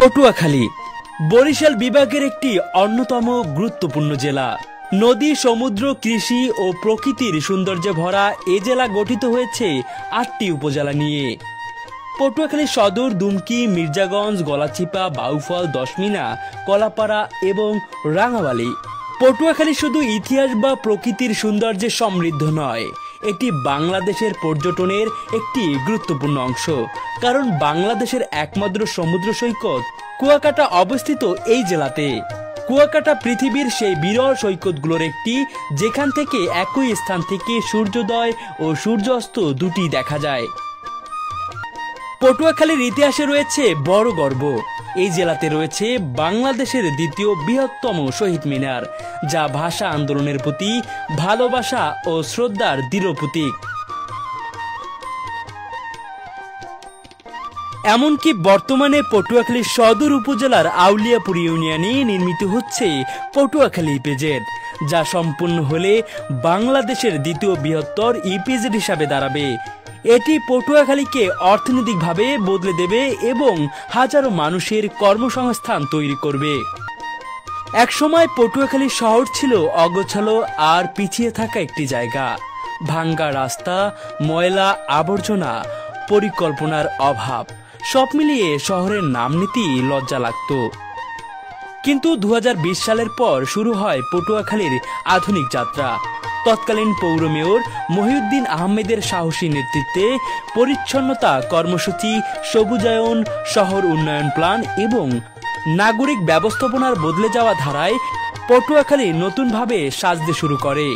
পটুয়াখালী বরিশাল বিভাগের একটি অন্যতম গুরুত্বপূর্ণ জেলা। নদী, সমুদ্র, কৃষি ও প্রকৃতির সৌন্দর্যে ভরা এ জেলা গঠিত হয়েছে ৮টি উপজেলা নিয়ে। পটুয়াখালী সদর, দুমকি, মির্জাগঞ্জ, গলাচিপা, বাউফল, দশমিনা, কলাপাড়া এবং রাঙামালী। পটুয়াখালী শুধু ইতিহাস বা প্রকৃতির সৌন্দর্যে সমৃদ্ধ নয়, এটি বাংলাদেশের পর্যটনের একটি গুরুত্বপূর্ণ অংশ। কারণ বাংলাদেশের একমাত্র সমুদ্র সৈকত কুয়াকাটা অবস্থিত এই জেলাতে। কুয়াকাটা পৃথিবীর সেই বিরল সৈকতগুলোর একটি, যেখান থেকে একই স্থান থেকে সূর্যোদয় ও সূর্যাস্ত দুটি দেখা যায়। পটুয়াখালীর ইতিহাসে রয়েছে বড় গর্ব। এই জেলাতে রয়েছে বাংলাদেশের দ্বিতীয় বৃহত্তম শহীদ মিনার, যা ভাষা আন্দোলনের প্রতি ভালোবাসা ও শ্রদ্ধার দৃঢ় প্রতীক। এমনকি বর্তমানে পটুয়াখালী সদর উপজেলার আউলিয়াপুর ইউনিয়নে নির্মিত হচ্ছে পটুয়াখালী ইপিজেড, যা সম্পূর্ণ হলে বাংলাদেশের দ্বিতীয় বৃহত্তর ইপিজেড হিসাবে দাঁড়াবে। এটি পটুয়াখালীকে অর্থনৈতিকভাবে বদলে দেবে এবং হাজারো মানুষের কর্মসংস্থান তৈরি করবে। একসময় পটুয়াখালী শহর ছিল অগোছালো আর পিছিয়ে থাকা একটি জায়গা। ভাঙ্গা রাস্তা, ময়লা আবর্জনা, পরিকল্পনার অভাব, সব মিলিয়ে শহরের নাম নিতেই লজ্জা লাগতো। কিন্তু ২০২০ সালের পর শুরু হয় পটুয়াখালীর আধুনিক যাত্রা। তৎকালীন পৌর মেয়র মহিউদ্দিন আহমেদের সাহসী নেতৃত্বে পরিচ্ছন্নতা কর্মসূচি, সবুজায়ন, শহর উন্নয়ন প্ল্যান এবং নাগরিক ব্যবস্থাপনার বদলে যাওয়া ধারায় পটুয়াখালী নতুনভাবে সাজতে শুরু করে।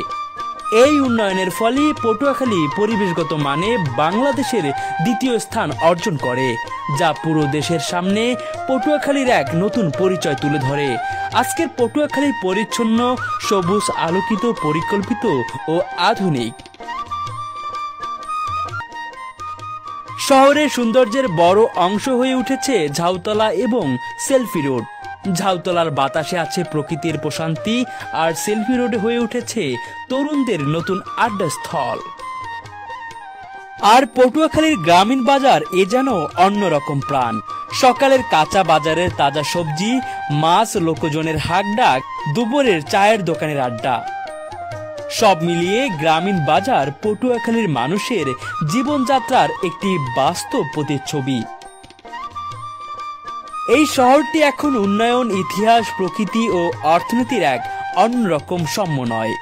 এই উন্নয়নের ফলে পটুয়াখালী পরিবেশগত মানে বাংলাদেশের দ্বিতীয় স্থান অর্জন করে, যা পুরো দেশের সামনে পটুয়াখালীর এক নতুন পরিচয় তুলে ধরে। আজকের পটুয়াখালী পরিচ্ছন্ন, সবুজ, আলোকিত, পরিকল্পিত ও আধুনিক। শহরের সৌন্দর্যের বড় অংশ হয়ে উঠেছে ঝাউতলা এবং সেলফি রোড। ঝাউতলার বাতাসে আছে প্রকৃতির প্রশান্তি, আর সেলফি রোডে হয়ে উঠেছে তরুণদের নতুন আড্ডাস্থল। আর পটুয়াখালীর গ্রামীণ বাজার এ যেন অন্যরকম প্রাণ। সকালের কাঁচা বাজারের তাজা সবজি, মাছ, লোকজনের হাঁকডাক, দুপুরের চায়ের দোকানের আড্ডা, সব মিলিয়ে গ্রামীণ বাজার পটুয়াখালীর মানুষের জীবনযাত্রার একটি বাস্তব প্রতিচ্ছবি। এই শহরটি এখন উন্নয়ন, ইতিহাস, প্রকৃতি ও অর্থনীতির এক অন্যরকম সমন্বয়।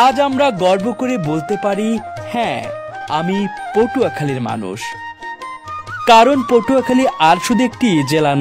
আজ আমরা গর্ব করে বলতে পারি, হ্যাঁ, আমি পটুয়াখালীর মানুষ। কারণ পটুয়াখালী আর শুধু একটি জেলা